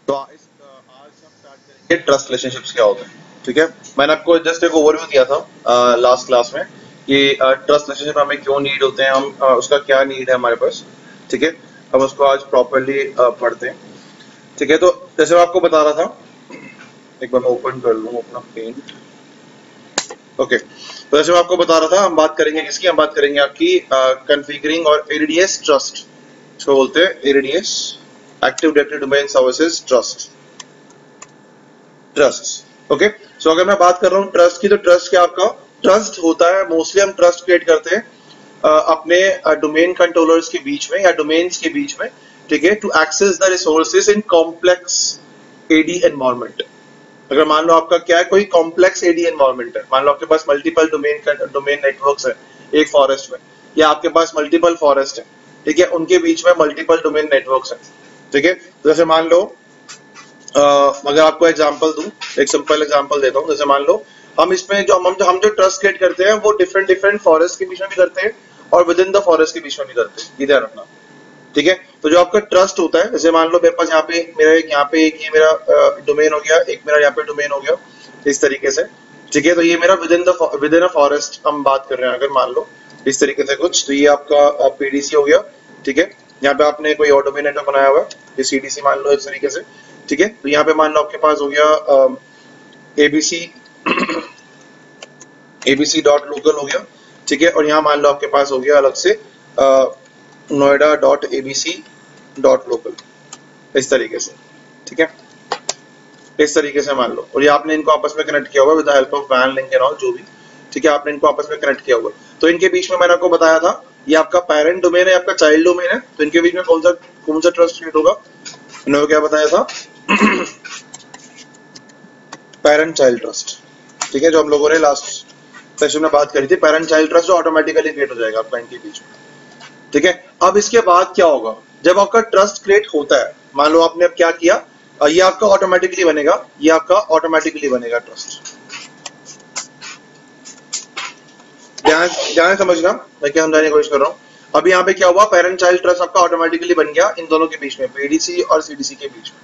तो आज हम स्टार्ट करेंगे ट्रस्ट रिलेशनशिप्स क्या होते हैं। ठीक है, मैंने आपको जस्ट एक ओवरव्यू दिया था लास्ट क्लास में कि ट्रस्ट रिलेशनशिप हमें क्यों नीड होते हैं, हम उसका क्या नीड है हमारे पास। ठीक है, हम उसको आज प्रॉपरली पढ़ते हैं। ठीक है, तो जैसे मैं आपको बता रहा था, एक बार मैं ओपन कर लूँ अपना पेंट। ओके, तो जैसे मैं आपको बता रहा था, हम बात करेंगे किसकी, हम बात करेंगे आपकी कॉन्फ़िगरिंग और एडीडीएस ट्रस्ट, इसको बोलते हैं ADDS, active directory domain services trust. Okay, so अगर मैं बात कर रहा हूँ ट्रस्ट की, तो ट्रस्ट क्या आपका ट्रस्ट होता है, मोस्टली हम ट्रस्ट क्रिएट करते हैं अपने डोमेन कंट्रोलर्स के बीच में या डोमेन्स के बीच में। ठीक है, to access the resources in complex AD environment. अगर मान लो आपका क्या है, कोई कॉम्प्लेक्स एडी एनवायरनमेंट है, मान लो आपके पास मल्टीपल डोमेन नेटवर्क्स है एक फॉरेस्ट में, या आपके पास मल्टीपल फॉरेस्ट है। ठीक है, उनके बीच में मल्टीपल डोमेन नेटवर्क्स है। ठीक है, तो जैसे मान लो अगर आपको एग्जांपल दूं, एक सिंपल एग्जांपल देता हूं। जैसे मान लो हम इसमें जो हम जो ट्रस्ट क्रिएट करते हैं वो डिफरेंट डिफरेंट फॉरेस्ट के बीच में भी करते हैं और विद इन द फॉरेस्ट के बीच में भी करते हैं, ये ध्यान रखना। ठीक है, तो जो आपका ट्रस्ट होता है, जैसे मान लो मेरे पास यहाँ पे एक ये मेरा डोमेन हो गया, एक मेरा यहाँ पे डोमेन हो गया, इस तरीके से। ठीक है, तो ये मेरा विद इन अ फॉरेस्ट हम बात कर रहे हैं, अगर मान लो इस तरीके से कुछ, तो ये आपका पीडीसी हो गया। ठीक है, यहाँ पे आपने कोई और डोमेन नेटवर्क बनाया हुआ है, ये सीडीसी मान लो इस तरीके से। ठीक है, तो यहाँ पे मान लो आपके पास हो गया एबीसी एबीसी डॉट लोकल हो गया। ठीक है, और यहाँ मान लो आपके पास हो गया अलग से Noida dot ABC dot local, इस तरीके से। ठीक है, इस तरीके से मान लो, और ये आपने इनको आपस में कनेक्ट किया हुआ विद द हेल्प ऑफ वैन लिंक एंड ऑल, जो भी। ठीक है, आपने इनको आपस में कनेक्ट किया हुआ, तो इनके बीच में मैंने आपको बताया था, ये आपका पेरेंट डोमेन है, आपका चाइल्ड डोमेन है, तो इनके बीच में कौन सा ट्रस्ट क्रिएट होगा, मैंने क्या बताया था, पेरेंट चाइल्ड ट्रस्ट। ठीक है, जो हम लोगों ने लास्ट सेशन में बात करी थी, पेरेंट चाइल्ड ट्रस्ट जो ऑटोमेटिकली क्रिएट हो जाएगा आपका इनके बीच में। ठीक है, अब इसके बाद क्या होगा, जब आपका ट्रस्ट क्रिएट होता है, मान लो आपने अब क्या किया, ये आपका ऑटोमेटिकली बनेगा, ये आपका ऑटोमेटिकली बनेगा ट्रस्ट। ध्यान ध्यान से समझना, मैं क्या समझाने की कोशिश कर रहा हूँ। अब यहाँ पे क्या हुआ, पेरेंट चाइल्ड ट्रस्ट आपका ऑटोमेटिकली बन गया इन दोनों के बीच में, पीडीसी और सीडीसी के बीच में।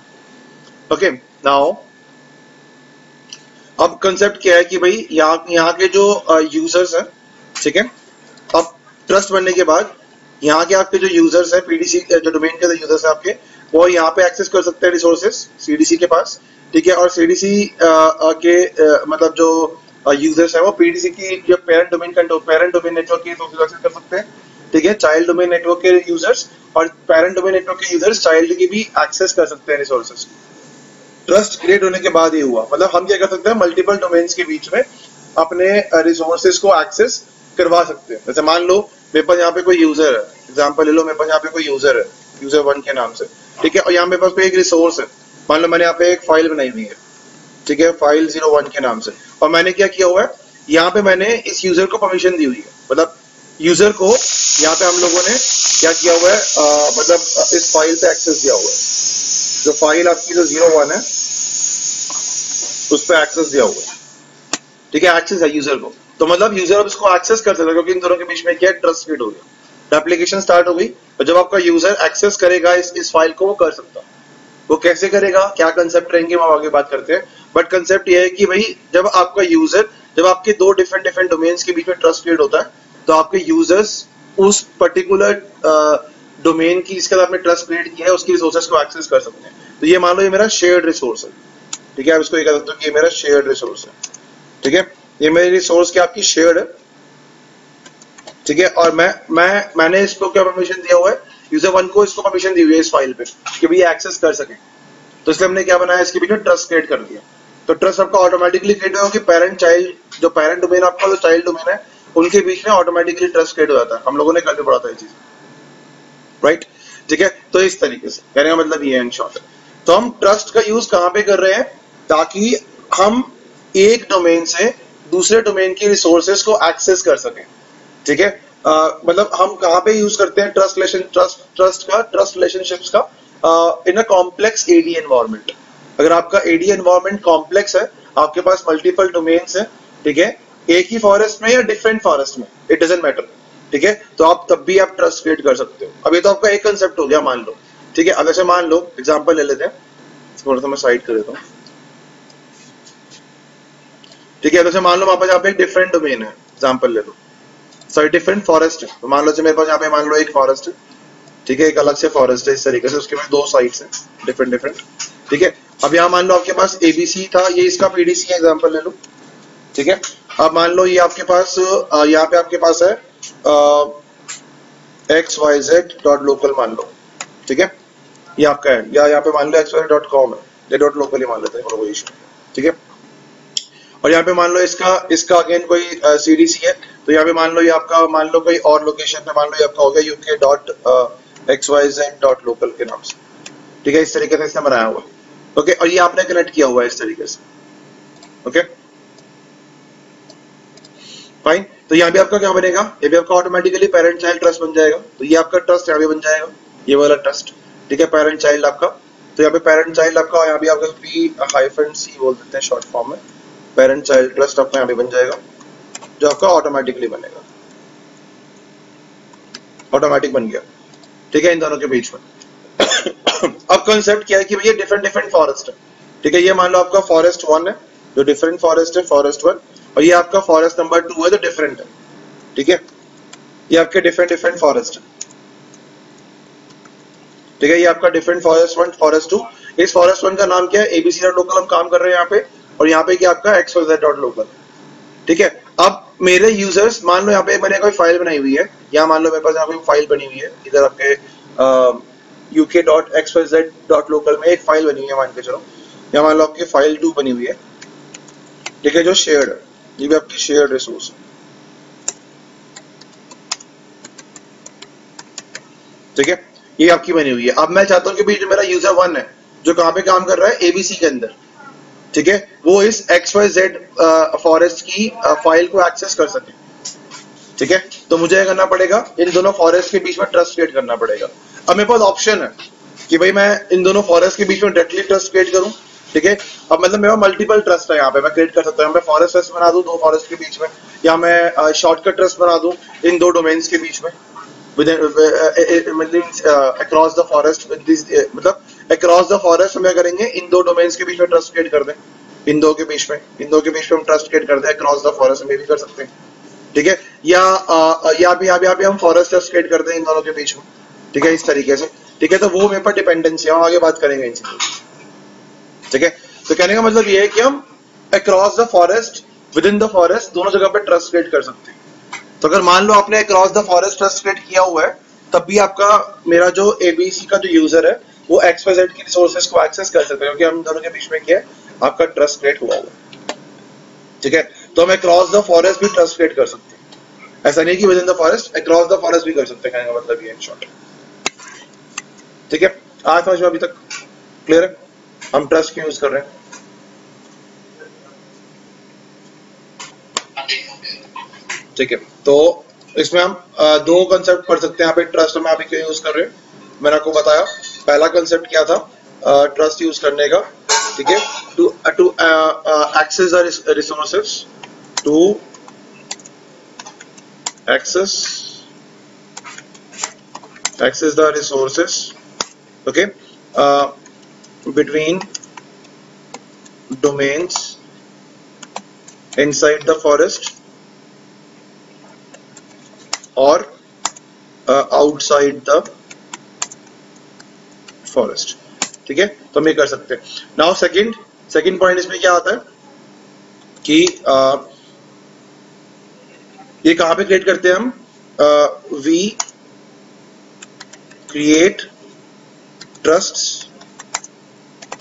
ओके, नाउ अब कंसेप्ट क्या है कि भाई यहाँ के जो यूजर्स हैं, ठीक है, अब ट्रस्ट बनने के बाद यहाँ के आपके जो यूजर्स हैं, पीडीसी जो डोमेन के यूजर्स हैं आपके, वो यहाँ पे एक्सेस कर सकते हैं रिसोर्सेज सीडीसी के पास। ठीक है, और सीडीसी के मतलब जो यूजर्स है वो पीडीसी की जो पेरेंट डोमेन नेटवर्क के रिसोर्सेज एक्सेस कर सकते हैं। ठीक है, चाइल्ड डोमेन नेटवर्क के यूजर्स और पेरेंट डोमेन नेटवर्क के यूजर्स चाइल्ड की भी एक्सेस कर सकते हैं रिसोर्सेज। ट्रस्ट क्रिएट होने के बाद ये हुआ, मतलब हम क्या कर सकते हैं, मल्टीपल डोमेन्स के बीच में अपने रिसोर्सेज को एक्सेस करवा सकते हैं। जैसे मान लो मेरे पास यहाँ पे कोई यूजर है, एग्जांपल ले लो, मेरे पास यहाँ पे कोई यूजर है, यूजर 1 के नाम से। ठीक है, और यहाँ मेरे पास कोई एक रिसोर्स है, मान लो मैंने यहाँ पे एक फाइल बनाई हुई है, ठीक है, फाइल 01 के नाम से, और मैंने क्या किया हुआ है, यहाँ पे मैंने इस यूजर को परमिशन दी हुई है, मतलब यूजर को यहाँ पे हम लोगों ने क्या किया हुआ है, मतलब इस फाइल पे एक्सेस दिया हुआ है, जो फाइल आपकी जो 01 है उस पर एक्सेस दिया हुआ है। ठीक है, एक्सेस है यूजर को, तो मतलब यूजर अब इसको एक्सेस कर सकता है, क्योंकि इन दोनों के बीच में क्या ट्रस्ट क्रिएट हो गया, एप्लीकेशन स्टार्ट हो गई। और जब आपका यूजर एक्सेस करेगा इस फाइल को, वो कर सकता है। वो कैसे करेगा, क्या कंसेप्ट रहेंगे, हम आगे बात करते हैं, बट कंसेप्ट ये है कि भाई जब आपका यूजर, जब आपके दो डिफरेंट डोमेन्स के बीच में ट्रस्ट क्रिएट होता है, तो आपके यूजर्स उस पर्टिकुलर डोमेन की जिसके साथ आपने ट्रस्ट क्रिएट किया है उसकी रिसोर्सेज को एक्सेस कर सकते हैं। तो ये मान लो ये मेरा शेयर्ड रिसोर्स है। ठीक है, आप इसको ये कह सकते हो कि ये मेरा शेयर्ड रिसोर्स है। ठीक है, ये मेरी रिसोर्स की आपकी शेयर्ड है। ठीक है, और मैंने इसको क्या परमिशन दिया हुआ है, यूजर 1 को इसको परमिशन दी हुई है इस फाइल पे कि भाई एक्सेस कर सके, तो इसलिए हमने क्या बनाया, इसके बीच में ट्रस्ट क्रिएट कर दिया। तो ट्रस्ट आपका ऑटोमेटिकली क्रिएट होगा कि पेरेंट चाइल्ड, जो पेरेंट डोमेन आपका जो चाइल्ड डोमेन है, उनके बीच में ऑटोमेटिकली ट्रस्ट क्रिएट हो जाता है। हम लोगों ने कल भी पढ़ा था ये चीज, राइट। ठीक है, तो इस तरीके से कहने का मतलब ये है इन शॉर्ट। तो हम ट्रस्ट का यूज कहाँ पे कर रहे हैं, ताकि हम एक डोमेन से दूसरे डोमेन की रिसोर्सेज को एक्सेस कर सकें। ठीक है, मतलब हम कहाँ पे यूज करते हैं ट्रस्ट रिलेशनशिप्स का, इन अ कॉम्प्लेक्स एडी एनवायरनमेंट। अगर आपका एडी एनवायरनमेंट कॉम्प्लेक्स है, आपके पास मल्टीपल डोमेन्स है, ठीक है, एक ही फॉरेस्ट में या डिफरेंट फॉरेस्ट में, इट डजंट मैटर। ठीक है, तो आप तब भी आप ट्रस्ट क्रिएट कर सकते हो। अब ये तो आपका एक कंसेप्ट हो गया, मान लो। ठीक है, अब ऐसे मान लो एग्जांपल ले लेते हैं, थोड़ा सा मैं साइड कर देता हूँ, ठीक है। तो मान लो वापस यहाँ पे एक डिफरेंट डोमेन है, एग्जाम्पल ले लो, सॉरी डिफरेंट फॉरेस्ट है, तो मान लो मेरे पास यहाँ पे मान लो एक फॉरेस्ट है, ठीक है, एक अलग से फॉरेस्ट है इस तरीके से, उसके पास दो साइड्स हैं डिफरेंट डिफरेंट, ठीक है। अब यहाँ मान लो आपके पास एबीसी था, ये इसका पीडीसी है, एग्जाम्पल ले लो, ठीक है। अब मान लो ये आपके पास यहाँ पे आपके पास है xyz.local मान लो, ठीक है, ये आपका है, या यहाँ पे मान लो xyz.com है, ये .local ही मान लेते हैं, कोई इशू, ठीक है। और यहाँ पे मान लो इसका अगेन कोई सीडीसी है, तो यहाँ पे मान लो ये आपका मान लो कोई और लोकेशन पे मान लो ये आपका हो गया uk.xyz.local के नाम से, ठीक है, इस तरीके से इसने बनाया हुआ है, ओके। और ये आपने कनेक्ट किया हुआ है इस तरीके से, ओके फाइन। तो यहाँ भी आपका क्या बनेगा, ये भी आपका ऑटोमेटिकली पेरेंट चाइल्ड ट्रस्ट बन जाएगा, तो ये आपका ट्रस्ट यहाँ भी बन जाएगा, ये वाला ट्रस्ट, ठीक है, पेरेंट चाइल्ड आपका, तो यहाँ पे पेरेंट चाइल्ड आपका, यहाँ भी आपका P-C बोल देते हैं शॉर्ट फॉर्म में, पेरेंट चाइल्ड ट्रस्ट आपका यहाँ भी बन जाएगा, जो आपका ऑटोमेटिकली बनेगा, ऑटोमेटिक बन गया, ठीक है, इन दोनों के बीच में। अब कंसेप्ट क्या है कि भैया डिफरेंट डिफरेंट फॉरेस्ट है, ठीक है, ये मान लो आपका फॉरेस्ट 1 है, जो डिफरेंट फॉरेस्ट है, फॉरेस्ट 1, और ये आपका फॉरेस्ट नंबर 2 है, जो डिफरेंट है, ठीक है, ये आपके डिफरेंट डिफरेंट फॉरेस्ट है, ठीक है, ये आपका डिफरेंट फॉरेस्ट 1, फॉरेस्ट 2, इस फॉरेस्ट 1 का नाम क्या है, abc.local हम काम कर रहे हैं यहाँ पे, और यहाँ पे क्या आपका xyz.local, ठीक है। अब मेरे यूजर्स मान लो यहाँ पे मैंने कोई फाइल बनाई हुई है, या मान लो मेरे पास यहाँ पे फाइल बनी हुई है, इधर आपके uk.xyz.local में एक फाइल बनी हुई है, मान के चलो, या मान लो आपकी फाइल 2 बनी हुई है, ठीक है, जो शेयर्ड है, ये भी आपकी शेयर्ड रिसोर्स है, ठीक है, ये आपकी बनी हुई है। अब मैं चाहता हूँ कि जो मेरा यूजर 1 है, जो कहाँ पे काम कर रहा है, एबीसी के अंदर, ठीक है, वो इस XYZ फॉरेस्ट की फाइल को एक्सेस कर सके, ठीक है। तो मुझे क्या करना पड़ेगा, इन दोनों फॉरेस्ट के बीच में ट्रस्ट क्रिएट करना पड़ेगा। अब मेरे पास ऑप्शन है कि भाई मैं इन दोनों फॉरेस्ट के बीच में डायरेक्टली ट्रस्ट क्रिएट करूं, ठीक है। अब मतलब मेरा मल्टीपल ट्रस्ट है, यहाँ पे मैं क्रिएट कर सकता हूँ, मैं फॉरेस्ट ट्रस्ट बना दूं दो फॉरेस्ट के बीच में, या मैं शॉर्टकट ट्रस्ट बना दूं इन दो डोमेन्स के बीच में, अक्रॉस द फॉरेस्ट, मतलब अक्रॉस द फॉरेस्ट हम क्या करेंगे, इन दो डोमेन्स के बीच में ट्रस्ट क्रिएट कर दें, इन दो के बीच में हम ट्रस्ट क्रिएट कर दें, अक्रॉस द फॉरेस्ट में भी कर सकते हैं, ठीक है, या भी हम फॉरेस्ट ट्रस्ट क्रिएट कर दें इन दोनों के बीच में, ठीक है, इस तरीके से, ठीक है। तो वो मेरे पर डिपेंडेंसी है, हम आगे बात करेंगे इन चीजों, ठीक है। तो कहने का मतलब ये है कि हम across the forest, with in the forest, दोनों जगह पे ट्रस्ट क्रिएट कर सकते हैं। तो अगर मान लो आपने across the forest trust create किया हुआ है, तब भी आपका मेरा जो एबीसी का जो यूजर है, वो XYZ की रिसोर्सेज को एक्सेस कर सकते हैं, क्योंकि हम दोनों के बीच में क्या है, आपका ट्रस्ट क्रिएट हुआ हुआ है, ठीक है। तो हम अक्रॉस द फॉरेस्ट भी ट्रस्ट क्रिएट कर सकते हैं, ऐसा नहीं कि with in the forest, across the forest भी कर सकते हैं, कहने का मतलब ये इन शॉर्ट, ठीक है। आज समझ में अभी तक क्लियर है, हम ट्रस्ट क्यों यूज कर रहे हैं, ठीक है। तो इसमें हम दो कंसेप्ट पढ़ सकते हैं यहाँ पे, ट्रस्ट में अभी क्यों यूज कर रहे हैं, मैंने आपको बताया। पहला कंसेप्ट क्या था, ट्रस्ट यूज करने का, ठीक है, to access the resources, to access the resources, okay, between domains inside the forest or outside the forest, ठीक है। तो हम ये कर सकते हैं। नाउ सेकंड पॉइंट इसमें क्या आता है कि ये कहां पे क्रिएट करते हैं हम, we create trusts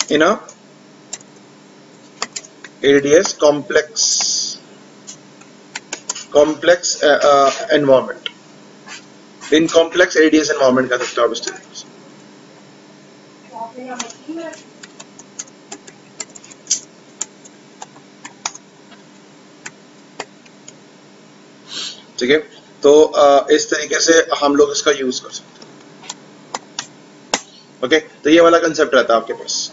in a ADS complex environment, in complex ADS environment कह सकते हो आप इस तरीके से, ठीक है। तो इस तरीके से हम लोग इसका यूज कर सकते हैं, ओके। तो ये वाला कंसेप्ट रहता है आपके पास,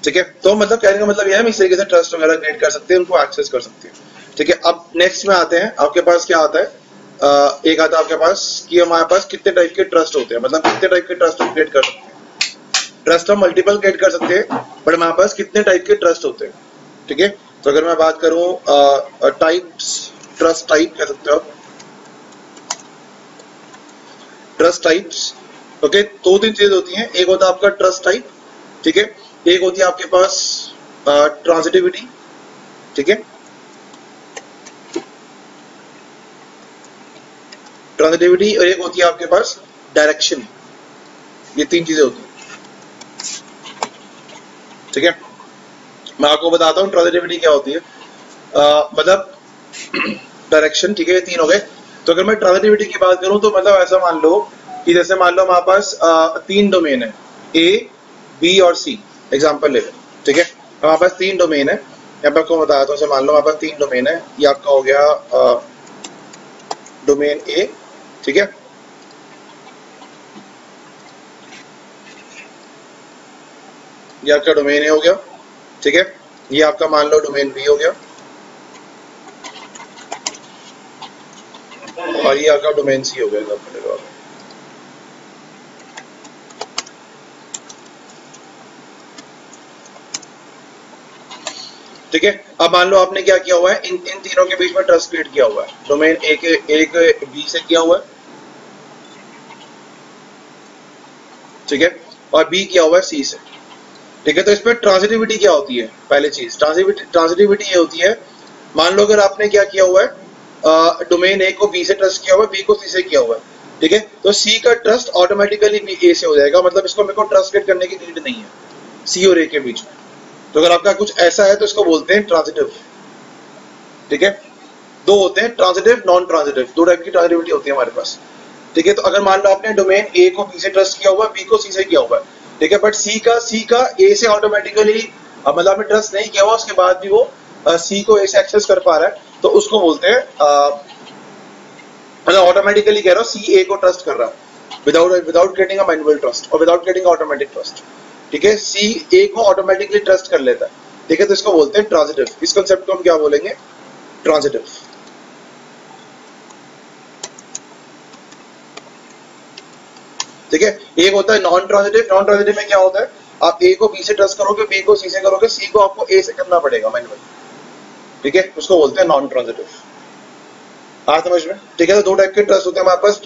ठीक है। तो मतलब कहने का मतलब ये है, हम इस तरीके से ट्रस्ट वगैरह क्रिएट कर सकते हैं, उनको एक्सेस कर सकते हैं, ठीक है। अब नेक्स्ट में आते हैं, आपके पास क्या आता है, एक आता है आपके पास कि हमारे पास कितने टाइप के ट्रस्ट होते हैं, मतलब कितने टाइप के ट्रस्ट हम क्रिएट कर सकते हैं, ट्रस्ट हम मल्टीपल क्रिएट कर सकते हैं, बट हमारे पास कितने टाइप के ट्रस्ट होते हैं, ठीक है। तो अगर मैं बात करूं टाइप्स, ट्रस्ट टाइप कह सकते हो आप, ट्रस्ट टाइप्स, ओके। दो तीन चीजें होती हैं, एक होता है आपका ट्रस्ट टाइप, ठीक है, एक होती है आपके पास ट्रांजिटिविटी, ठीक है, ट्रांजिटिविटी, और एक होती है आपके पास डायरेक्शन। ये तीन चीजें होती हैं, ठीक है। मैं आपको बताता हूँ ट्रांजिटिविटी क्या होती है, मतलब डायरेक्शन, ठीक है, ये तीन हो गए। तो अगर मैं ट्रांजिटिविटी की बात करूं तो मतलब ऐसा मान लो कि जैसे मान लो हमारे पास तीन डोमेन है, ए बी और सी, एग्जांपल ले लो, ठीक है। हमारे पास तीन डोमेन है, यहाँ पे आपको बताता हूँ, मान लो हमारे पास तीन डोमेन है, ये आपका हो गया डोमेन ए, ठीक है, ये आपका डोमेन ए हो गया, ठीक है, ये आपका मान लो डोमेन बी हो गया, और ये आपका डोमेन सी हो गया। ठीक है, अब मान लो आपने क्या किया हुआ है, इन तीनों के बीच में ट्रस्ट क्रिएट किया हुआ है, डोमेन ए के एक बी से किया हुआ है, ठीक है, और बी किया हुआ है सी से, ठीक है। तो इसमें ट्रांजिटिविटी क्या होती है, पहली चीज ट्रांजिटिविटी ये होती है, मान लो अगर आपने क्या किया हुआ है, डोमेन ए को बी से ट्रस्ट किया हुआ है, बी को सी से किया हुआ है, ठीक है, तो सी का ट्रस्ट ऑटोमेटिकली बी ए से हो जाएगा, मतलब इसको मेरे को ट्रस्ट क्रिएट करने की नीड नहीं है सी और ए के बीच में। तो अगर आपका कुछ ऐसा है तो इसको बोलते हैं ट्रांजिटिव, ठीक है। दो होते हैं, ट्रांजिटिव, नॉन ट्रांजिटिव, दो टाइप की ट्रांजिटिविटी होती है हमारे पास, ठीक है। तो अगर मान लो आपने डोमेन ए को बी से ट्रस्ट किया हुआ है, बी को सी से किया हुआ है, ठीक है, बट सी का ए से ऑटोमेटिकली, मतलब आपने ट्रस्ट नहीं किया हुआ, उसके बाद भी वो सी को ए से एक्सेस कर पा रहा है, तो उसको बोलते हैं, मतलब ऑटोमेटिकली कह रहा हूँ सी ए को ट्रस्ट कर रहा है without getting a manual trust और विदाउट गेटिंग ऑटोमेटिक ट्रस्ट, ठीक है। सी ए को ऑटोमेटिकली ट्रस्ट कर लेता है, ठीक है, तो इसको बोलते हैं ट्रांजिटिव। इस कंसेप्ट को हम क्या बोलेंगे, ट्रांजिटिव, ठीक है। एक होता है नॉन ट्रांजिटिव, नॉन ट्रांजिटिव में क्या होता है, आप ए को बी से ट्रस्ट करोगे, बी को सी से करोगे, सी को आपको ए से करना पड़ेगा मैनुअल, ठीक है, उसको बोलते हैं नॉन ट्रांजिटिव। आ समझ में, ठीक है। तो दो टाइप के ट्रस्ट होते हैं हमारे पास,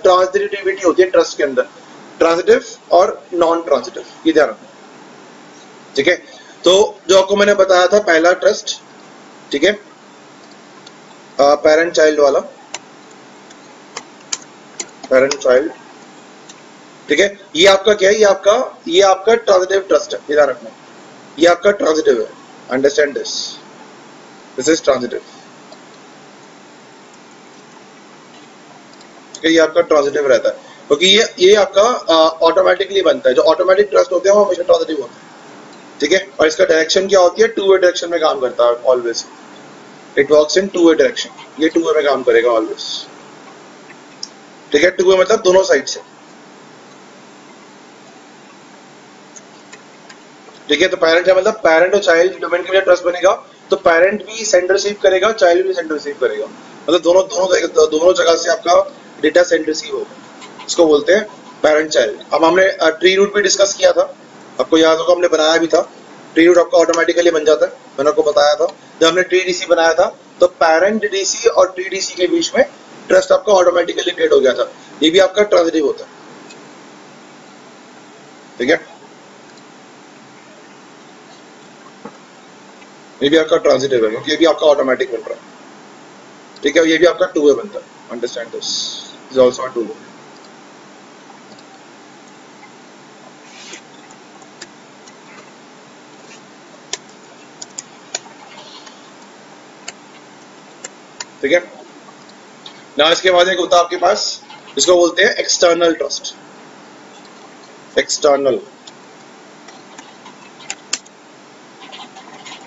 ट्रांजिटिविटी होती है ट्रस्ट के अंदर, ट्रांजिटिव और नॉन ट्रांजिटिव, ये ध्यान रखना, ठीक है। तो जो आपको मैंने बताया था पहला ट्रस्ट, ठीक है, पेरेंट चाइल्ड वाला, पेरेंट चाइल्ड, ठीक है, ये आपका क्या है, ये आपका ट्रांजिटिव ट्रस्ट है, ध्यान रखना, ये आपका ट्रांजिटिव है, अंडरस्टैंड दिस इज ट्रांजिटिव, ये आपका ट्रांजिटिव रहता है, क्योंकि ये आपका ऑटोमेटिकली बनता है, जो ऑटोमेटिक ट्रस्ट होते हैं वो हमेशा ट्रांजिटिव होते हैं, ठीक है। और इसका डायरेक्शन क्या होती है, टू वे डायरेक्शन में काम करता है always, it works in two way direction, ये टू वे में काम करेगा ऑलवेज, ठीक है, टू वे मतलब दोनों साइड से, ठीक है। तो पेरेंट है मतलब पेरेंट और चाइल्ड डोमेन के लिए ट्रस्ट बनेगा, तो पेरेंट भी सेंड रिसीव करेगा, चाइल्ड भी सेंड रिसीव करेगा, मतलब दोनों जगह से आपका डेटा सेंड रिसीव होगा, इसको बोलते हैं पेरेंट चाइल्ड। अब हमने ट्री रूट भी डिस्कस किया था, आपको याद होगा, हमने बनाया भी था, ट्री रूट आपका ऑटोमेटिकली बन जाता है, मैंने आपको बताया था जब हमने ट्री डीसी बनाया था, तो पेरेंट डीसी और ट्री डीसी के बीच में ट्रस्ट आपका ऑटोमेटिकली क्रिएट हो गया था, ये भी आपका ट्रांजिटिव होता है, ठीक है, ये भी आपका ट्रांजिटिव है क्योंकि ये भी आपका ऑटोमेटिक बन रहा है, ठीक है, ये भी आपका टू वे बनता है, understand this is also two way, ठीक है ना। इसके बाद एक होता है आपके पास, इसको बोलते हैं एक्सटर्नल ट्रस्ट, एक्सटर्नल,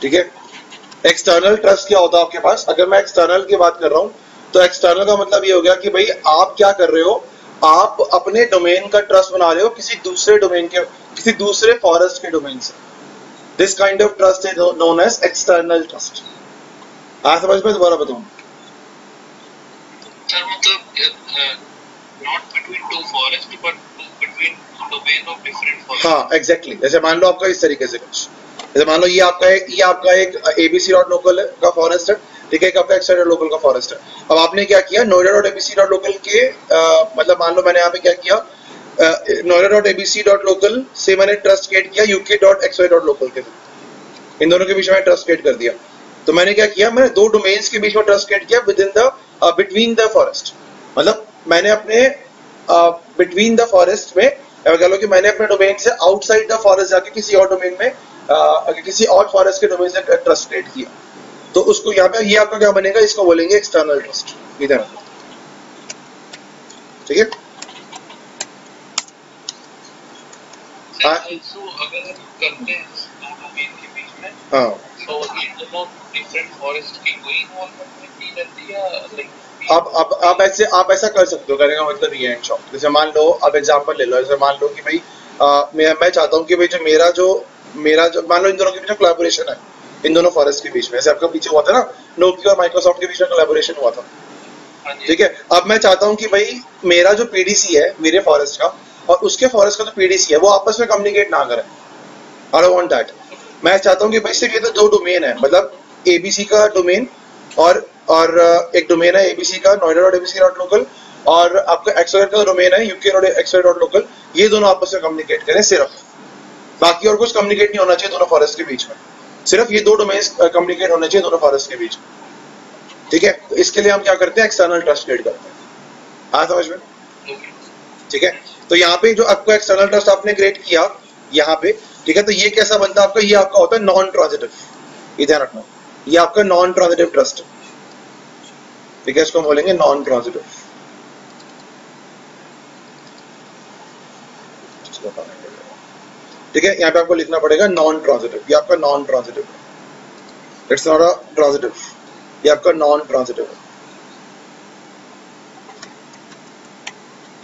ठीक है। एक्सटर्नल ट्रस्ट क्या होता है आपके पास, अगर मैं एक्सटर्नल की बात कर रहा हूं तो एक्सटर्नल का मतलब ये हो गया कि भाई आप क्या कर रहे हो, आप अपने डोमेन का ट्रस्ट बना रहे हो किसी दूसरे डोमेन के, किसी दूसरे फॉरेस्ट के डोमेन से, this kind of trust is known as external trust. हाँ समझ में, दोबारा बताऊं सर, मतलब not between two forest but between domain of different forest. हाँ एग्जैक्टली, जैसे मान लो आपका इस तरीके से कुछ, जैसे मान लो ये आपका एक abc.local का फॉरेस्ट है, ठीक है, एक आपका xy.local का फॉरेस्ट है। अब आपने क्या किया, noida.abc.local के मतलब मान लो मैंने यहाँ पे क्या किया, noida.abc.local से मैंने ट्रस्ट क्रिएट किया uk.xy.local के, इन दोनों के बीच में ट्रस्ट क्रिएट कर दिया। तो मैंने क्या किया, मैंने दो डोमेन्स के बीच में ट्रस्ट क्रिएट किया with in the between the forest, मतलब मैंने अपने बिटवीन द फॉरेस्ट में कह लो कि मैंने अपने डोमेन से आउटसाइड द फॉरेस्ट जाके किसी और डोमेन में किसी और फॉरेस्ट के डोमेन से ट्रस्ट क्रिएट किया। तो उसको यहाँ पे ये आपका क्या बनेगा, इसको बोलेंगे एक्सटर्नल ट्रस्ट, इधर, ठीक है। also अगर हम करते हैं दो डोमेन के बीच में, हाँ, तो इन दोनों डिफरेंट फॉरेस्ट की कोई इन्वॉल्वमेंट रहती है लाइक आप ऐसा कर सकते हो, करने का मतलब ये है शॉर्ट। जैसे मान लो, आप एग्जांपल ले लो, जैसे मान लो कि भाई मैं चाहता हूँ कि भाई जो मेरा जो मान लो इन दोनों के बीच में कोलैबोरेशन है, इन दोनों फॉरेस्ट के बीच में, जैसे आपका पीछे हुआ था ना नोकिया और माइक्रोसॉफ्ट के बीच में कोलैबोरेशन हुआ था, ठीक है। अब मैं चाहता हूँ कि भाई मेरा जो पीडीसी है मेरे फॉरेस्ट का और उसके फॉरेस्ट का जो पीडीसी है वो आपस में कम्युनिकेट ना करें, आई डोंट वांट दैट। मैं चाहता हूँ कि भाई सिर्फ ये तो दो डोमेन है, मतलब एबीसी का डोमेन और एक डोमेन है एबीसी का noida.abc.local और आपका xy का डोमेन है uk.xy.local, ये दोनों आपस में कम्युनिकेट करें सिर्फ, बाकी और कुछ कम्युनिकेट नहीं होना चाहिए दोनों फॉरेस्ट के बीच में, सिर्फ ये दो डोमेन्स कम्युनिकेट होने चाहिए दोनों फॉरेस्ट के बीच में, ठीक है। तो इसके लिए हम क्या करते हैं, एक्सटर्नल ट्रस्ट क्रिएट करते हैं, हाँ समझ में, ठीक है। तो यहाँ पे जो आपको एक्सटर्नल ट्रस्ट आपने क्रिएट किया यहाँ पे, ठीक है, तो ये कैसा बनता है आपका, ये आपका होता है नॉन ट्रांजिटिव, ये ध्यान रखना, ये आपका नॉन ट्रांजिटिव ट्रस्ट, ठीक है, इसको हम बोलेंगे नॉन ट्रांजिटिव, ठीक है। यहाँ पे आपको लिखना पड़ेगा नॉन ट्रांजिटिव, ये आपका non transitive, it's not a transitive, ये आपका नॉन ट्रांजिटिव,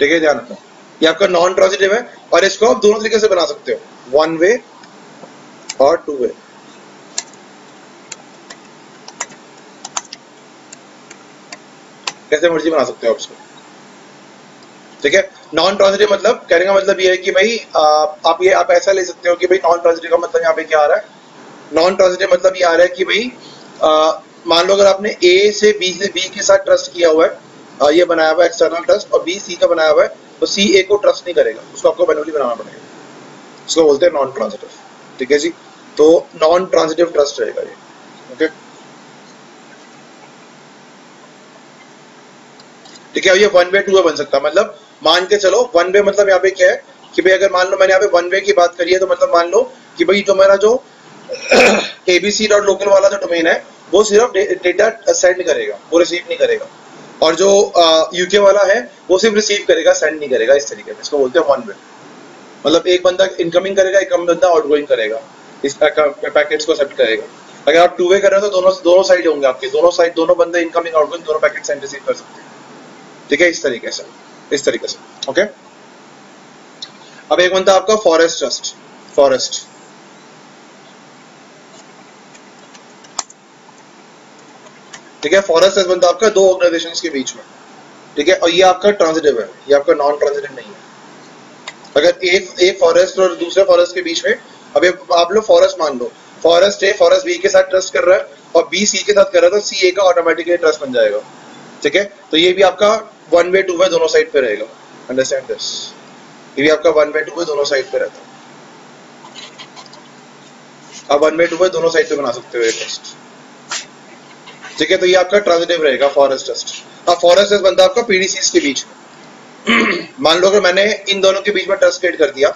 ठीक है, ध्यान रखना, ये आपका नॉन ट्रांजिटिव है। और इसको आप दोनों तरीके से बना सकते हो, वन वे और टू वे, कैसे मर्जी बना सकते हो आप इसको, ठीक है। नॉन ट्रांजिटिव मतलब कहने का मतलब ये है कि भाई आप ऐसा ले सकते हो कि भाई नॉन ट्रांजिटिव का मतलब यहाँ पे क्या आ रहा है, नॉन ट्रांजिटिव मतलब ये आ रहा है कि भाई मान लो अगर आपने ए से बी के साथ ट्रस्ट किया हुआ है, ये बनाया हुआ है एक्सटर्नल ट्रस्ट, और बी सी का बनाया हुआ है, तो सी ए को ट्रस्ट नहीं करेगा, उसको आपको मैन्युअली बनाना पड़ेगा, उसको बोलते हैं नॉन ट्रांजिटिव, ठीक है जी। तो नॉन ट्रांजिटिव ट्रस्ट रहेगा ये, ओके, ठीक है। अब ये वन वे टू वे बन सकता है, मतलब मान के चलो वन वे मतलब यहाँ पे क्या है कि भाई अगर मान लो मैंने यहाँ पे वन वे की बात करी है, तो मतलब मान लो कि भाई जो मेरा जो abc.local वाला जो डोमेन है वो सिर्फ डेटा सेंड करेगा, वो रिसीव नहीं करेगा, और जो यूके वाला है वो सिर्फ रिसीव करेगा, सेंड नहीं करेगा, इस तरीके से, इसको बोलते हैं वन वे, मतलब एक बंदा इनकमिंग करेगा, एक बंदा आउटगोइंग करेगा, इस पैकेट्स को एक्सेप्ट करेगा। अगर आप टू वे कर रहे हो तो दोनों साइड होंगे आपके, दोनों बंदे इनकमिंग आउटगोइंग दोनों पैकेट सेंड रिसीव कर सकते हैं, ठीक है, इस तरीके से, ओके। अब एक बनता है आपका फॉरेस्ट ट्रस्ट, फॉरेस्ट, ठीक है, फॉरेस्ट ट्रस्ट बनता है आपका दो ऑर्गेनाइजेशंस के बीच में, ठीक है, और ये आपका ट्रांजिटिव है, ये आपका नॉन ट्रांजिटिव नहीं है। अगर एक फॉरेस्ट और दूसरे फॉरेस्ट के बीच में, अब आप लोग फॉरेस्ट मान लो, फॉरेस्ट ए फॉरेस्ट बी के साथ ट्रस्ट कर रहा है और बी सी के साथ कर रहा है, तो सी ए का ऑटोमेटिकली ट्रस्ट बन जाएगा, ठीक है। तो ये भी आपका वन वे टू वे दोनों साइड पे रहेगा, अंडरस्टैंड दिस, ये भी आपका वन वे टू वे दोनों साइड पे रहता है, आप वन वे टू वे दोनों साइड पे बना सकते हो ये ट्रस्ट, ठीक है। तो ये आपका ट्रांजिटिव रहेगा फॉरेस्ट ट्रस्ट। अब फॉरेस्ट ट्रस्ट बनता है आपका पीडीसीज के बीच में मान लो अगर मैंने इन दोनों के बीच में ट्रस्ट क्रिएट कर दिया,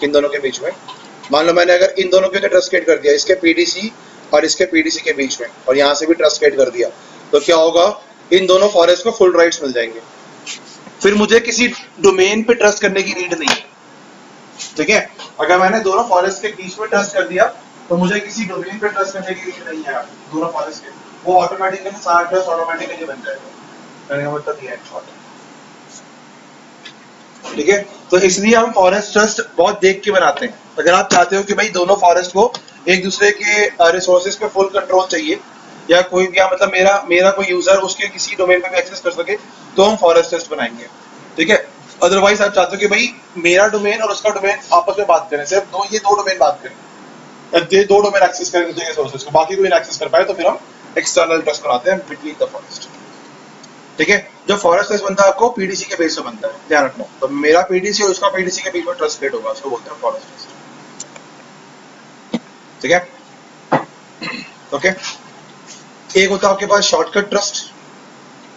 इन दोनों के बीच में मान लो मैंने अगर इन दोनों के ट्रस्ट क्रिएट कर दिया, इसके पीडीसी और इसके पीडीसी के बीच में, और यहाँ से भी ट्रस्ट क्रिएट कर दिया, तो क्या होगा, इन दोनों फॉरेस्ट को फुल राइट्स मिल जाएंगे, फिर मुझे किसी डोमेन पे ट्रस्ट करने की नीड नहीं है, ठीक है। अगर मैंने दोनों फॉरेस्ट के बीच में ट्रस्ट कर दिया तो मुझे किसी डोमेन पे ट्रस्ट करने की नीड नहीं है, दोनों फॉरेस्ट के, वो ऑटोमेटिकली सारा ट्रस्ट ऑटोमेटिकली बन जाएगा, कहने का मतलब ये है शॉर्ट, ठीक है। तो इसलिए हम फॉरेस्ट ट्रस्ट बहुत देख के बनाते हैं। अगर आप चाहते हो कि भाई दोनों फॉरेस्ट को एक दूसरे के रिसोर्सेज पे फुल कंट्रोल चाहिए, या कोई भी मतलब मेरा कोई यूजर उसके किसी डोमेन पे भी एक्सेस कर सके, तो हम फॉरेस्ट ट्रस्ट बनाएंगे, ठीक है। अदरवाइज आप चाहते हो कि भाई मेरा डोमेन और उसका डोमेन आपस में बात करें, सिर्फ ये दो डोमेन बात करें, ये दो डोमेन एक्सेस करें चाहिए सोर्सेज को, बाकी कोई एक्सेस कर पाए, तो फिर हम एक्सटर्नल ट्रस्ट बनाते हैं बिटवीन द फॉरेस्ट। ठीक है, जो फॉरेस्ट ट्रस्ट बनता है आपको पीडीसी के बेस पे बनता है, ध्यान रखना। तो मेरा पीडीसी और उसका पीडीसी के बीच में ट्रस्ट क्रिएट होगा, उसको बोलते हैं फॉरेस्ट ट्रस्ट। ठीक है, ओके। एक होता है आपके पास शॉर्टकट ट्रस्ट,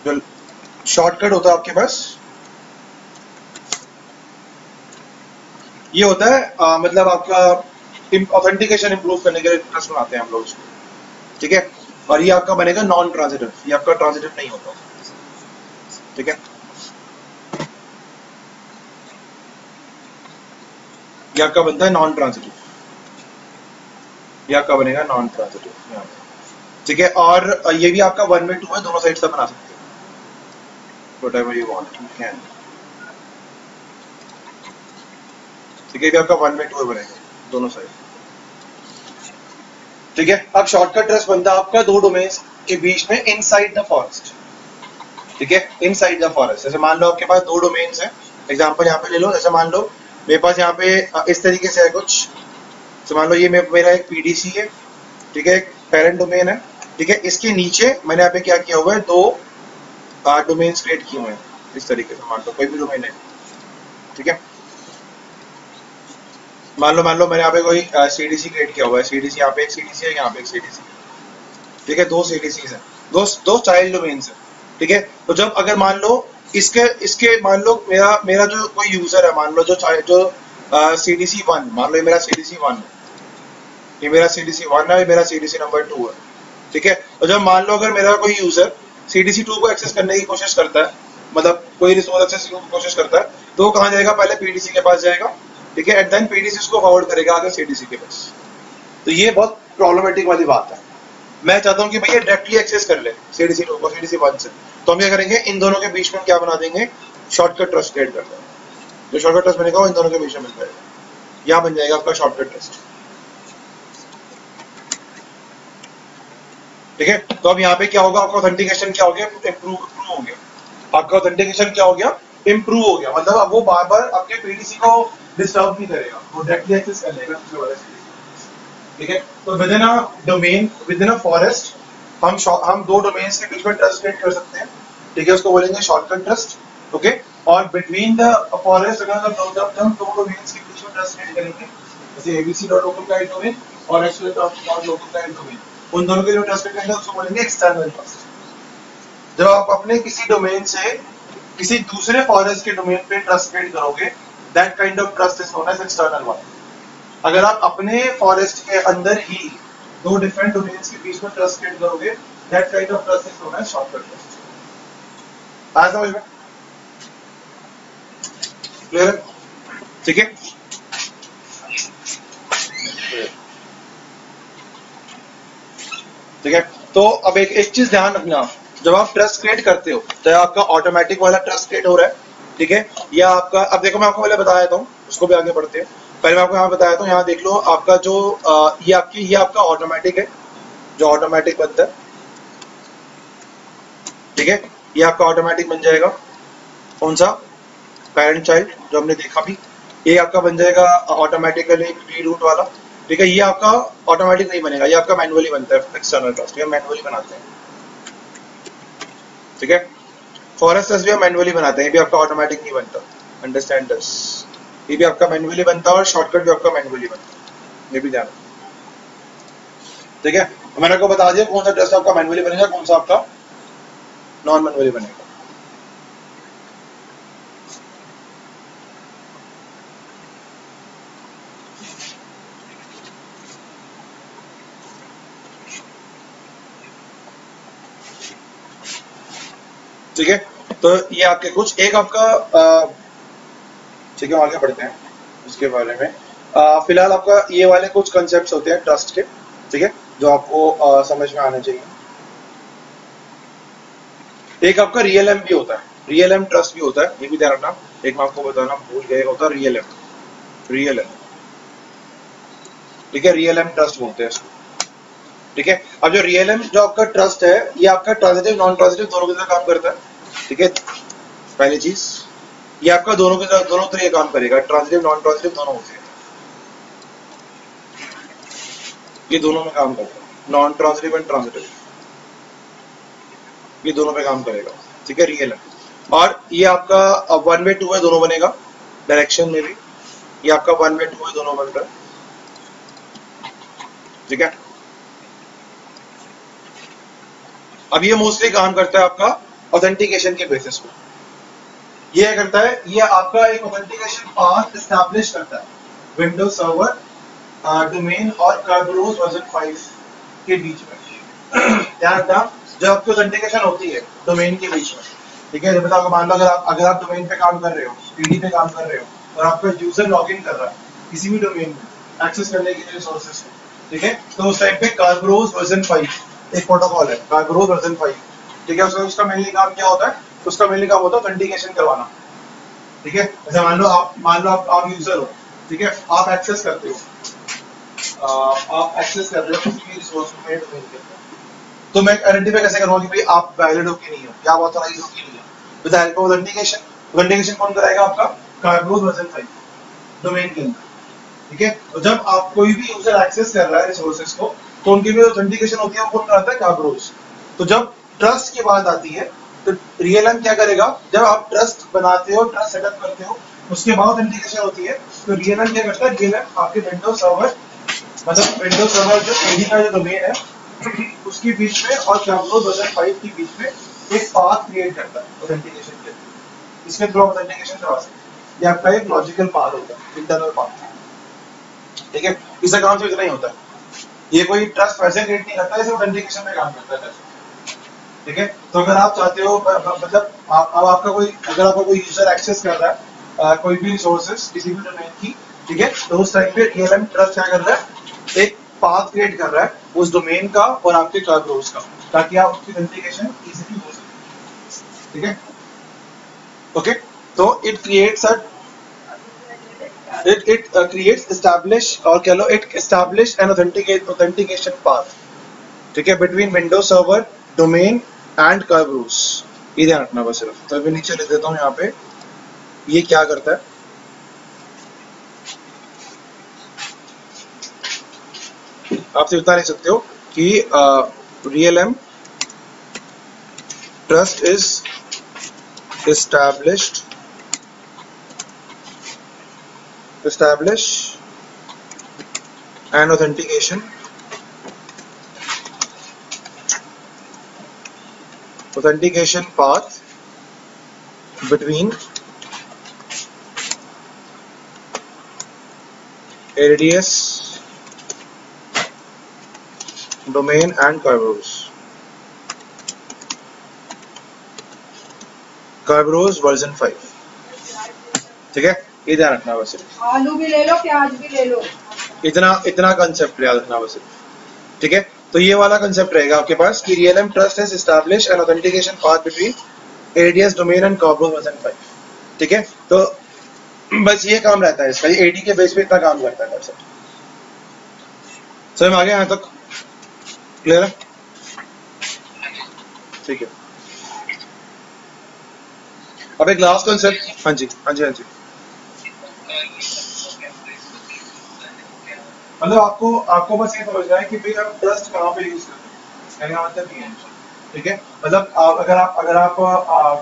जो शॉर्टकट होता है आपके पास, ये होता है मतलब आपका ऑथेंटिकेशन इंप्रूव करने के लिए ट्रस्ट बनाते हैं हम लोग उसको। ठीक है, और ये आपका बनेगा नॉन ट्रांजिटिव, ये आपका ट्रांजिटिव नहीं होता। ठीक है, ये आपका बनता है नॉन ट्रांजिटिव, ये आपका बनेगा नॉन ट्रांजिटिव। ठीक है, और ये भी आपका 1 में 2 है, दोनों साइड से बना सकते हो, whatever you want you can। ठीक है, ये भी आपका 1 में 2 बनेगा दोनों साइड। ठीक है, अब शॉर्टकट ट्रस्ट बनता है आपका दो डोमेन्स के बीच में इनसाइड द फॉरेस्ट। ठीक है, इनसाइड द फॉरेस्ट। जैसे मान लो आपके पास दो डोमेन्स हैं, एग्जांपल यहाँ पे ले लो। जैसे मान लो मेरे पास यहाँ पे इस तरीके से है कुछ, तो मान लो ये मेरा एक पीडीसी है, ठीक है, एक पेरेंट डोमेन है। ठीक है, इसके नीचे मैंने यहाँ पे क्या किया हुआ है, दो डोमेन्स क्रिएट किए हुए हैं इस तरीके से। मान लो कोई भी डोमेन है, ठीक है, मान लो मैंने यहाँ पे कोई सीडीसी क्रिएट किया हुआ है, सीडीसी यहाँ पे एक सीडीसी है, यहाँ पे एक सीडीसी। ठीक है, दो सीडीसीज हैं, दो चाइल्ड डोमेन्स हैं। ठीक है, तो जब अगर मान लो इसके मान लो मेरा जो कोई यूजर है, मान लो जो सीडीसी 1, मान लो ये मेरा सीडीसी 1 है, ये मेरा सीडीसी 1 है, ये मेरा सीडीसी नंबर 2 है। ठीक है, तो जब मान लो अगर मेरा कोई यूजर सीडीसी 2 को एक्सेस करने की कोशिश करता है, मतलब कोई रिसोर्स एक्सेस करने की कोशिश करता है, तो वो कहाँ जाएगा, पहले पीडीसी के पास जाएगा। ठीक है, एंड देन पीडीसी उसको फॉरवर्ड करेगा आगे सीडीसी के पास। तो ये बहुत प्रॉब्लमेटिक वाली बात है। मैं चाहता हूँ कि भैया डायरेक्टली एक्सेस कर ले सीडीसी 2 को सीडीसी 1 से, तो हम क्या करेंगे, इन दोनों के बीच में क्या बना देंगे, शॉर्टकट ट्रस्ट क्रिएट कर देंगे। जो शॉर्टकट ट्रस्ट बनेगा वो इन दोनों के बीच में मिल जाएगा, यहाँ बन जाएगा आपका शॉर्टकट ट्रस्ट। ठीक है, तो अब यहाँ पे क्या होगा, आपका ऑथेंटिकेशन क्या हो गया, इम्प्रूव हो गया। आपका ऑथेंटिकेशन क्या हो गया, इम्प्रूव हो गया। मतलब अब वो बार बार आपके पीडीसी को डिस्टर्ब नहीं करेगा, वो डायरेक्टली एक्सेस कर लेगा दूसरे वाले से। ठीक है, तो with in a domain, with in a forest, हम दो डोमेन्स के बीच में ट्रस्ट क्रिएट कर सकते हैं। ठीक है, उसको बोलेंगे शॉर्टकट ट्रस्ट। ओके, और बिटवीन द फॉरेस्ट अगर हम दो डोमेन्स के बीच में ट्रस्ट क्रिएट करेंगे, जैसे abc.local का एक डोमेन और actual.local का एक डोमेन, उन दोनों के लिए ट्रस्ट क्रिएट करेंगे, उसको बोलेंगे एक्सटर्नल ट्रस्ट। जब आप अपने किसी डोमेन से किसी दूसरे फॉरेस्ट के डोमेन पे ट्रस्ट क्रिएट करोगे, that kind of trust is known as external one. अगर आप अपने फॉरेस्ट के अंदर ही दो डिफरेंट डोमेन्स के बीच में ट्रस्ट क्रिएट करोगे, that kind of trust is known as shortcut trust. आया समझ में? क्लियर? ठीक है, ठीक है। तो अब एक चीज ध्यान रखना, जब आप ट्रस्ट क्रिएट करते हो, चाहे आपका ऑटोमेटिक वाला ट्रस्ट क्रिएट हो रहा है, ठीक है, या आपका, अब देखो मैं आपको पहले बताया था, उसको भी आगे बढ़ते हैं। पहले मैं आपको यहाँ बताया था, यहाँ देख लो आपका जो ये आपका ऑटोमेटिक है, जो ऑटोमेटिक बनता है। ठीक है, ये आपका ऑटोमेटिक बन जाएगा। कौन सा? पेरेंट चाइल्ड, जो हमने देखा भी, ये आपका बन जाएगा ऑटोमेटिकली रीरूट वाला। ठीक है, ये आपका ऑटोमेटिक नहीं बनेगा, ये आपका मैनुअली बनता है एक्सटर्नल ट्रस्ट, ये मैनुअली बनाते हैं। ठीक है, फॉरेस्ट ट्रस्ट भी हम मैनुअली बनाते हैं, ये भी आपका ऑटोमेटिक नहीं बनता। अंडरस्टैंड दिस, ये भी आपका मैनुअली बनता है और शॉर्टकट भी आपका मैनुअली बनता है, ये भी ध्यान। ठीक है, मैंने आपको बता दिया कौन सा ट्रस्ट आपका मैनुअली बनेगा, कौन सा आपका नॉन मैनुअली बनेगा। ठीक है, तो ये आपके कुछ एक आपका ठीक है, आगे बढ़ते हैं उसके बारे में। फिलहाल आपका ये वाले कुछ कंसेप्ट्स होते हैं ट्रस्ट के, ठीक है, जो आपको समझ में आने चाहिए। एक आपका रियल एम भी होता है, रियल एम ट्रस्ट भी होता है, ये भी ध्यान रखना। एक मैं आपको बताना भूल गया, होता है रियल एम। ठीक है, रियल एम ट्रस्ट बोलते हैं इसको। ठीक है, अब जो रियल एम जो आपका ट्रस्ट है, ये आपका ट्रांजिटिव नॉन ट्रांजिटिव दोनों की तरह काम करता है। ठीक है, पहली चीज। ये आपका दोनों के साथ दोनों तरह काम करेगा, ट्रांजिटिव नॉन ट्रांजिटिव दोनों होते हैं, ये दोनों में काम करता है, नॉन ट्रांजिटिव एंड ट्रांजिटिव, ये दोनों पे काम करेगा, ठीक है, रियल है। और ये आपका 1 वे 2 वे दोनों बनेगा, डायरेक्शन में भी ये आपका 1 वे 2 वे दोनों बन रहा है, ठीक है। अब ये मोस्टली काम करता है आपका ऑथेंटिकेशन के बेसिस पे। ये क्या करता है, ये आपका एक ऑथेंटिकेशन पाथ एस्टैब्लिश करता है विंडोज सर्वर, डोमेन और कर्बरोज वर्जन 5 के बीच में। ध्यान रखना, जब आपकी ऑथेंटिकेशन होती है डोमेन के बीच में, ठीक है, जब मान लो अगर आप डोमेन पे काम कर रहे हो, पीडी पे काम कर रहे हो और आपका यूजर लॉगिन कर रहा है किसी भी डोमेन में एक्सेस करने के लिए रिसोर्सेज को, ठीक है, तो उस टाइम पे कर्बरोज वर्जन 5 एक प्रोटोकॉल है, कर्बरोज वर्जन 5, ठीक है। उसका मेनली काम क्या होता है, उसका मेनली काम होता है ऑथेंटिकेशन करवाना, ठीक है। जैसे मान लो आप यूजर हो, ठीक है, आप एक्सेस करते हो, किसी भी रिसोर्स में डोमेन के, तो मैं आइडेंटिफाई कैसे करूंगा कि भाई आप वैलिड हो कि नहीं हो, या आप ऑथराइज हो कि नहीं हो, विद हेल्प ऑफ ऑथेंटिकेशन कौन कराएगा, आपका कर्बरोज वर्जन 5 डोमेन के अंदर, ठीक है। तो जब आप कोई भी यूजर एक्सेस कर रहा है रिसोर्सेज को, तो उनकी भी ऑथेंटिकेशन होती है, वो कौन कराता है, कर्बरोज। तो जब ट्रस्ट की बात आती है तो रियलएम क्या करेगा, जब आप ट्रस्ट बनाते हो, ट्रस्ट सेटअप करते हो, उसके बाद ऑथेंटिकेशन होती है, तो रियलएम क्या करता है, रियलएम आपके विंडोज सर्वर, मतलब विंडोज सर्वर जो एडी का जो डोमेन है उसके बीच में और कर्बरोज वर्जन 5 के बीच में एक पाथ क्रिएट करता है ऑथेंटिकेशन के, इसके थ्रू ऑथेंटिकेशन करवा सकते हैं। ये आपका एक लॉजिकल पाथ होता है, इंटरनल पाथ, ठीक है। इसका काम सिर्फ इतना ही होता है, ये कोई ट्रस्ट वैसे क्रिएट नहीं करता, इसे ऑथेंटिकेशन में काम करता है, ठीक है। तो अगर आप चाहते हो, मतलब अब आपका कोई यूजर एक्सेस कर रहा है कोई भी रिसोर्सेज किसी भी डोमेन की, ठीक है, तो उस टाइम पे रियलएम ट्रस्ट क्या कर रहा है, एक पाथ क्रिएट कर रहा है उस डोमेन का और आपके कर्बरोज का, ताकि आप उसकी ऑथेंटिकेशन इजीली हो सके, ठीक है, ओके। तो इट क्रिएट्स एस्टैब्लिश और कह लो it establish an authentication path, ठीक है, between Windows server, domain and Kerberos. ये ध्यान रखना बस सिर्फ। तो अभी नीचे लिख देता हूँ यहाँ पे ये क्या करता है, आप सिर्फ इतना लिख सकते हो कि realm trust is establish an authentication path between ADS domain and Kerberos version 5, ठीक है। ये ध्यान रखना बस, आलू भी ले लो, प्याज भी ले लो, इतना कंसेप्ट याद रखना बस, ठीक है। तो ये वाला कंसेप्ट रहेगा आपके पास कि realm trust has establish an authentication path between ADS domain and Kerberos version 5, ठीक है। तो बस ये काम रहता है इसका, ये एडी के बेस पे इतना काम करता है कंसेप्ट। समझ में आ गया यहाँ तक, क्लियर है, ठीक है। अब एक लास्ट कंसेप्ट, हाँ जी, मतलब आपको बस ये समझना है कि भाई हम ट्रस्ट कहाँ पे यूज करते हैं, मतलब ये है, ठीक है। मतलब अगर आप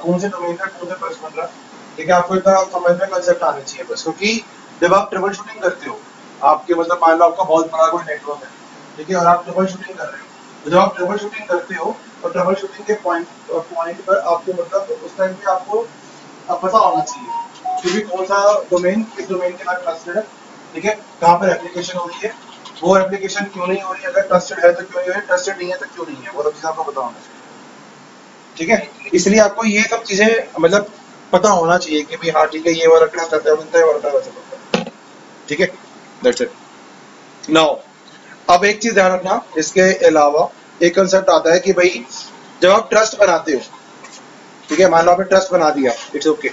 कौन से डोमेन का कौन सा ट्रस्ट बन रहा है, ठीक है, आपको इतना समझ में कंसेप्ट आना चाहिए बस। क्योंकि जब आप ट्रबल शूटिंग करते हो, आपके मतलब मान लो आपका बहुत बड़ा कोई नेटवर्क है, ठीक है, और आप ट्रबल शूटिंग कर रहे हो, तो जब आप ट्रबल शूटिंग करते हो तो ट्रबल शूटिंग के पॉइंट पर आपको मतलब उस टाइम पे आपको पता होना चाहिए कि कौन सा डोमेन किस डोमेन के साथ ट्रस्टेड है, ठीक है, कहाँ पर एप्लीकेशन हो रही है, वो एप्लीकेशन क्यों नहीं हो रही है, अगर ट्रस्टेड है तो क्यों नहीं है, ट्रस्टेड नहीं है तो क्यों नहीं है, वो सब चीजें आपको पता होना चाहिए, ठीक है। इसलिए आपको ये सब चीजें मतलब पता होना चाहिए कि भाई हाँ ठीक है, ये वाला ट्रस्ट ऐसा बनता है, वाला ट्रस्ट ऐसा बनता है, ठीक है, दैट्स इट। नाउ अब एक चीज ध्यान रखना, इसके अलावा एक कंसेप्ट आता है कि भाई जब आप ट्रस्ट बनाते हो, ठीक है, मान लो आपने ट्रस्ट बना दिया, इट्स ओके।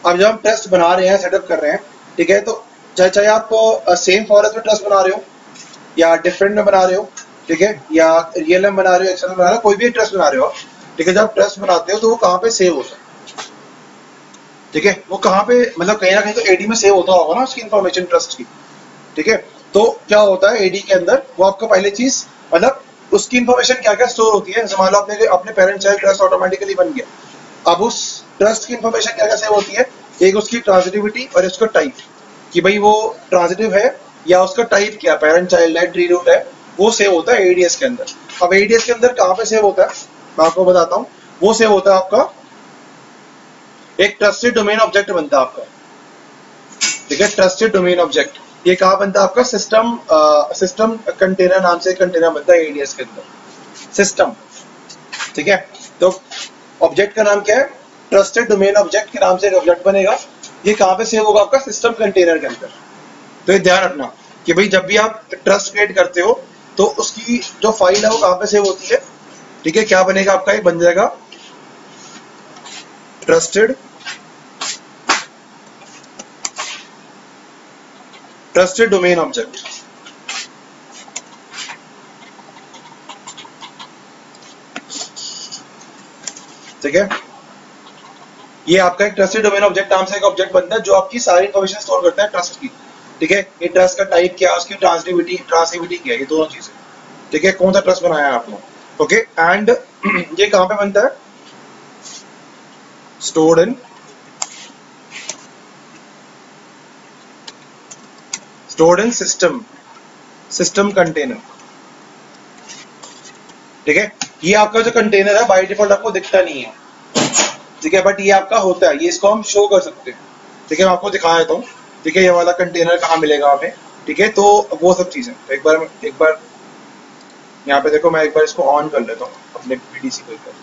अब जब हम ट्रस्ट बना रहे हैं, सेटअप कर रहे हैं, ठीक है, तो चाहे आप सेम फॉरेस्ट में ट्रस्ट बना रहे हो या डिफरेंट में बना रहे हो, ठीक है, या रियलएम बना रहे हो, एक्सएल बना रहे हो, कोई भी ट्रस्ट बना रहे हो, ठीक है, जब ट्रस्ट बनाते हो तो वो कहाँ पे सेव होता है, ठीक है, वो कहाँ पे मतलब कहीं ना कहीं तो एडी में सेव होता होगा ना उसकी इन्फॉर्मेशन ट्रस्ट की। ठीक है, तो क्या होता है एडी के अंदर, वो आपका पहले चीज मतलब उसकी इन्फॉर्मेशन क्या क्या स्टोर होती है। जैसे मान लो आपने अपने पेरेंट चाइल्ड ट्रस्ट ऑटोमेटिकली बन गया, अब उस ट्रस्ट की इन्फॉर्मेशन क्या क्या सेव होती है, एक उसकी ट्रांजिटिविटी और उसका टाइप, कि भाई वो ट्रांजिटिव है या उसका टाइप क्या, पेरेंट चाइल्ड है, ट्री रूट है, वो सेव होता है एडीएस के अंदर। अब एडीएस के अंदर कहाँ पे सेव होता है मैं आपको बताता हूँ। वो सेव होता है आपका एक ट्रस्टेड डोमेन ऑब्जेक्ट बनता है आपका। ठीक है, ट्रस्टेड डोमेन ऑब्जेक्ट ये कहाँ बनता है आपका, सिस्टम कंटेनर नाम से कंटेनर बनता है एडीएस के अंदर, सिस्टम। ठीक है, तो ऑब्जेक्ट का नाम क्या है, ट्रस्टेड डोमेन ऑब्जेक्ट के नाम से एक ऑब्जेक्ट बनेगा। ये कहाँ पे सेव होगा आपका, सिस्टम कंटेनर के अंदर। तो ये ध्यान रखना कि भाई जब भी आप ट्रस्ट क्रिएट करते हो तो उसकी जो फाइल है वो कहाँ पे सेव होती है। ठीक है, क्या बनेगा आपका, एक बन जाएगा ट्रस्टेड डोमेन ऑब्जेक्ट। ठीक है, ये आपका एक ट्रस्टेड डोमेन ऑब्जेक्ट नाम से एक ऑब्जेक्ट बनता है जो आपकी सारी इंफॉर्मेशन स्टोर करता है ट्रस्ट की। ठीक है, ये ट्रस्ट का टाइप क्या है, उसकी ट्रांसिटिविटी क्या है, ये दोनों चीजें। ठीक है, कौन सा ट्रस्ट बनाया है आपने। ओके, एंड ये कहां पे बनता है, स्टोर्ड इन सिस्टम कंटेनर। ठीक है, ये आपका जो कंटेनर है बाय डिफॉल्ट आपको दिखता नहीं है। ठीक है, बट ये आपका होता है, ये इसको हम शो कर सकते हैं। ठीक है, मैं आपको दिखा देता हूँ। ठीक है, ये वाला कंटेनर कहाँ मिलेगा हमें। ठीक है, तो वो सब चीजें तो एक बार यहाँ पे देखो, मैं एक बार इसको ऑन कर लेता हूँ अपने पीडीसी को एक बार।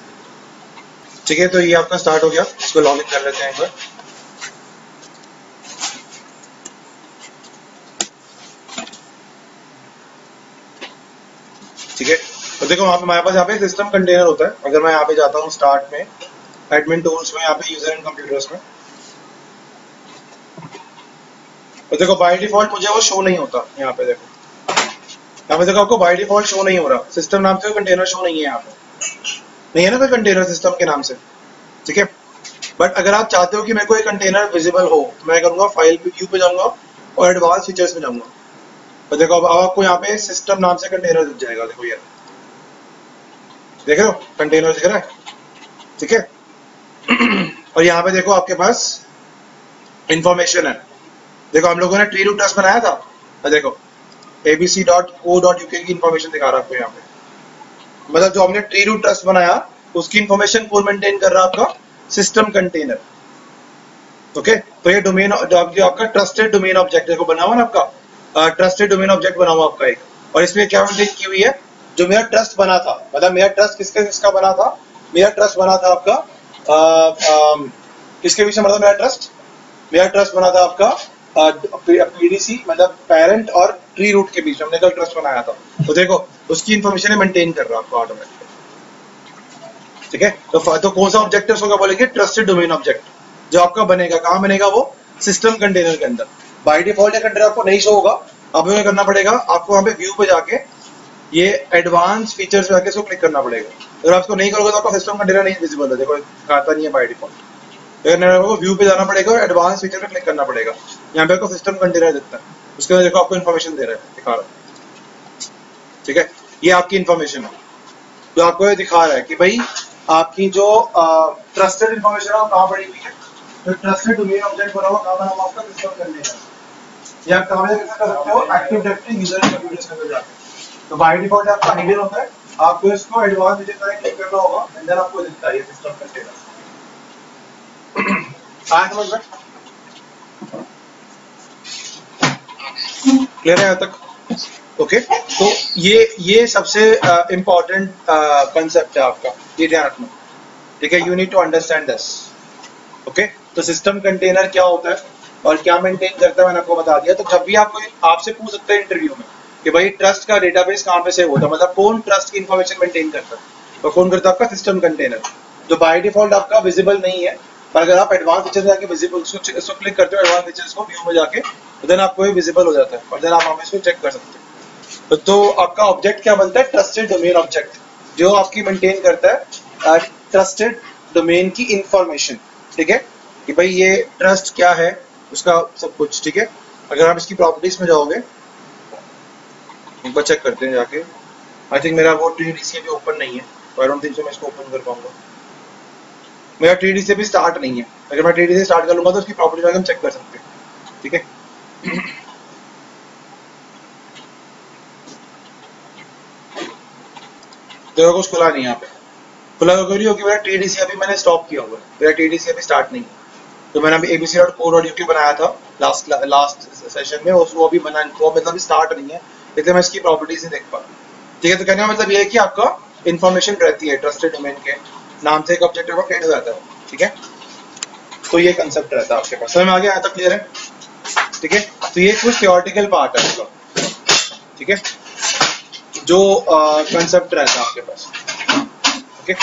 ठीक है, तो ये आपका स्टार्ट हो गया, इसको लॉग इन कर लेते हैं एक बार। ठीक है, तो देखो वहाँ पे हमारे पास यहाँ पे सिस्टम कंटेनर होता है। अगर मैं यहाँ पे जाता हूँ स्टार्ट में, एडमिन टूल्स में, यहाँ पे यूजर एंड कंप्यूटर्स में, तो देखो बाय डिफॉल्ट मुझे वो शो नहीं होता। यहाँ पे देखो, यहाँ पे देखो आपको बाय डिफॉल्ट शो नहीं हो रहा, सिस्टम नाम से कंटेनर शो नहीं है, यहाँ पे नहीं है ना कोई कंटेनर सिस्टम के नाम से। ठीक है, बट अगर आप चाहते हो कि मेरे को ये कंटेनर विजिबल हो, मैं करूंगा फाइल पे, व्यू पे जाऊंगा और एडवांस फीचर्स में जाऊंगा। तो देखो अब आपको यहाँ पे सिस्टम नाम से कंटेनर दिख जाएगा। देखो यार, देख रहे हो कंटेनर दिख रहा है। ठीक है, और यहाँ पे देखो आपके पास इंफॉर्मेशन है। देखो हम लोगों ने ट्री रूट ट्रस्ट बनाया था, तो देखो abc.co.uk की इंफॉर्मेशन दिखा रहा है आपको यहाँ पे। मतलब जो हमने ट्री रूट ट्रस्ट बनाया उसकी इंफॉर्मेशन कौन मेंटेन कर रहा है, आपका सिस्टम कंटेनर। ओके, तो ये डोमेन जो आपका ट्रस्टेड डोमेन ऑब्जेक्ट देखो बना हुआ ना आपका, ट्रस्टेड डोमेन ऑब्जेक्ट बना हुआ आपका एक, और इसमें क्या मेंटेन की हुई है, जो मेरा ट्रस्ट बना था, मतलब मेरा ट्रस्ट किसका बना था, मेरा ट्रस्ट बना था आपका किसके बीच में, मतलब मेरा ट्रस्ट बना था आपका पीडीसी मतलब पेरेंट और ट्री रूट के बीच में हमने कल ट्रस्ट बनाया था। तो देखो उसकी इंफॉर्मेशन मेंटेन कर रहा है आपको ऑटोमेटिकली। ठीक है, तो कौन सा ऑब्जेक्ट है उसको बोलेंगे, ट्रस्टेड डोमेन ऑब्जेक्ट, जो आपका बनेगा कहाँ बनेगा, वो सिस्टम कंटेनर के अंदर। बाय डिफॉल्ट ये कंटेनर आपको नहीं शो होगा, अब क्या करना पड़ेगा आपको, वहाँ पे व्यू पे जाके ये एडवांस फीचर्स पे जाके इसको क्लिक करना पड़ेगा। अगर आप इसको नहीं करोगे तो आपका सिस्टम कंटेनर नहीं विजिबल है, देखो आता नहीं है बाय डिफॉल्ट। आपको व्यू पे जाना पड़ेगा और एडवांस फीचर पे क्लिक करना पड़ेगा। यहाँ पे आपको सिस्टम कंटेनर दिखता है, उसके अंदर देखो आपको इन्फॉर्मेशन दे रहा है, दिखा रहा है। ठीक है, ये आपकी इन्फॉर्मेशन है, तो आपको ये दिखा रहा है कि भाई आपकी जो ट्रस्टेड इन्फॉर्मेशन है वो कहाँ पड़ी हुई है। तो ट्रस्टेड डोमेन ऑब्जेक्ट बना हुआ कहाँ बना हुआ आपका, सिस्टम कंटेनर। या आप कहाँ कर सकते हो, active directory user and computers के अंदर जाके। तो बाय डिफॉल्ट आपका हिडन होता है, आपको इसको एडवांस फीचर पे क्लिक करना होगा, एंड देन आपको दिखता है ये सिस्टम कंटेनर। समझ में क्लियर है यहाँ तक। ओके, तो ये सबसे इम्पोर्टेंट कंसेप्ट है आपका, ये ध्यान रखना। ठीक है, you need to understand this. Okay, तो सिस्टम कंटेनर क्या होता है और क्या मेंटेन करता है मैंने आपको बता दिया। तो जब भी आपसे पूछ सकते हैं इंटरव्यू में कि भाई ट्रस्ट का डेटाबेस कहाँ पे सेव होता है, मतलब कौन ट्रस्ट की इंफॉर्मेशन मेंटेन करता है, तो कौन करता है आपका सिस्टम कंटेनर, जो बाय डिफॉल्ट आपका विजिबल नहीं है। पर अगर आप एडवांस फीचर में जाके विजिबल उसको क्लिक करते हो, एडवांस फीचर्स को व्यू में जाके, तो देन आपको ये विजिबल हो जाता है और देन आप हमें इसको चेक कर सकते हैं। तो आपका ऑब्जेक्ट क्या बनता है, ट्रस्टेड डोमेन ऑब्जेक्ट, जो आपकी मेंटेन करता है ट्रस्टेड डोमेन की इंफॉर्मेशन। ठीक है, कि भाई ये ट्रस्ट क्या है, उसका सब कुछ, ठीक है। अगर आप इसकी प्रॉपर्टीज में जाओगे, एक बार चेक करते हैं जाके। आई थिंक मेरा वो TDCA भी ओपन नहीं है, आई डोंट थिंक सो मैं इसको ओपन कर पाऊंगा। मेरा TDCA भी स्टार्ट नहीं है, अगर मैं TDCA स्टार्ट कर लूंगा तो उसकी प्रॉपर्टी जाके हम चेक कर सकते हैं, ठीक है। देखो कुछ खुला नहीं यहाँ पे, खुला क्योंकि मेरा TDCA अभी मैंने स्टॉप किया हुआ है, मेरा TDCA भी स्टार्ट नहीं है। तो मैंने अभी abc.co.uk बनाया था लास्ट सेशन में, वो अभी बना, वो मतलब स्टार्ट नहीं है, इसलिए मैं इसकी प्रॉपर्टीज नहीं देख पा, ठीक है। तो कहने का मतलब ये है कि आपका इन्फॉर्मेशन रहती है ट्रस्टेड डोमेन के नाम से, एक ऑब्जेक्ट का क्रिएट हो जाता है, ठीक है। तो ये कंसेप्ट रहता है आपके पास, समझ में आ गया, यहाँ तक क्लियर है, ठीक है। तो ये कुछ थियोरेटिकल पार्ट है आपका, ठीक है, जो कंसेप्ट रहता है आपके पास, ओके।